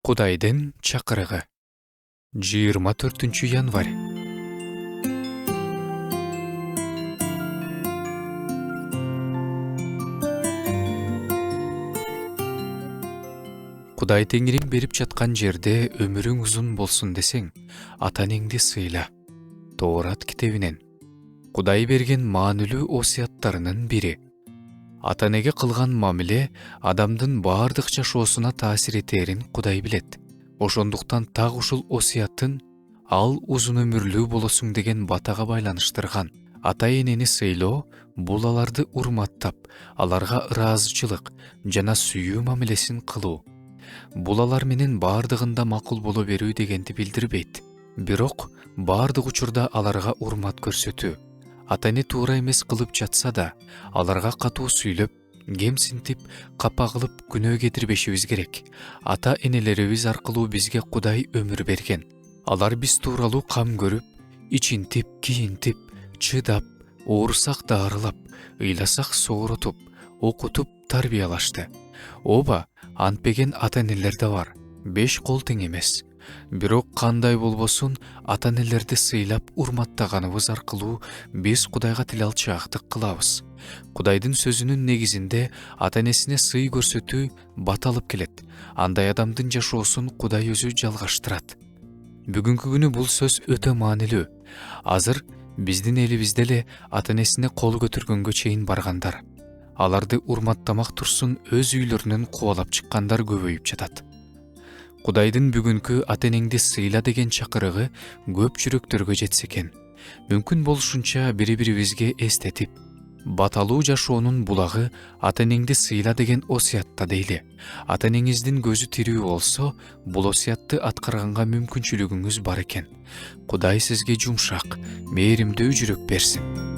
Кудайдын чакырыгы. 24 январь. Кудай теңирим берип жаткан жерде өмүрүң узун болсун десең, ата-энеңди сыйла. Тоорат китебинен. Кудай берген маанилүү осуяттарынын бири. Ата-энеге кылган мамиле адамдын баардык жашоосуна таасир этерин Кудай билет. Ошондуктан так ушул осуяттын ал узун өмүрлүү болосуң деген батага байланыштырган. Ата-энени сыйлоо бул аларды урматтап, аларга ыраазычылык жана сүйүү мамилесин кылуу. Бул алар менен баардыгында макул боло берүү дегенди билдирбейт. Бирок баардык учурда аларга урмат көрсөтүү. Ата-эне туура эмес кылып жатса да, аларга катуу сүйлөп, кемсинтип, капа кылып күнөө кетирбешибиз керек. Ата-энелерибиз аркылуу бизге Кудай өмүр берген. Алар биз тууралуу кам көрүп, ичинтип, кийинтип, чыдап, оорусак даарылап, ыйласак сооротуп, окутуп, тарбиялашты. Ооба, антпеген ата-энелер да бар. 5 кол тең эмес. Бирок кандай болбосун, ата-энелерди сыйлап, урматтаганыбыз аркылуу биз Кудайга тил алчаактык кылабыз. Кудайдын сөзүнүн негизинде ата-энесине сый көрсөтүү бата алып келет. Андай адамдын жашоосун Кудай өзү жалгаштырат. Бүгүнкү күнү бул сөз өтө маанилүү. Азыр биздин элибизде эле ата-энесине кол көтөргөнгө чейин баргандар. Аларды урматтамак турсун өз үйлөрүнөн кубалап чыккандар көбөйүп жатат. Кудайдын бүгүнкү ата-энеңди сыйла деген чакырыгы көп жүрөктөргө жетсе экен. Мүмкүн болушунча бири-бирибизге эстетип, баталуу жашоонун булагы ата-энеңди сыйла деген осуятта дейли. Ата-энеңиздин көзү тирүү болсо, бул осуятты аткарганга мүмкүнчүлүгүңүз бар экен. Кудай сизге жумшак, мээримдүү жүрөк берсин.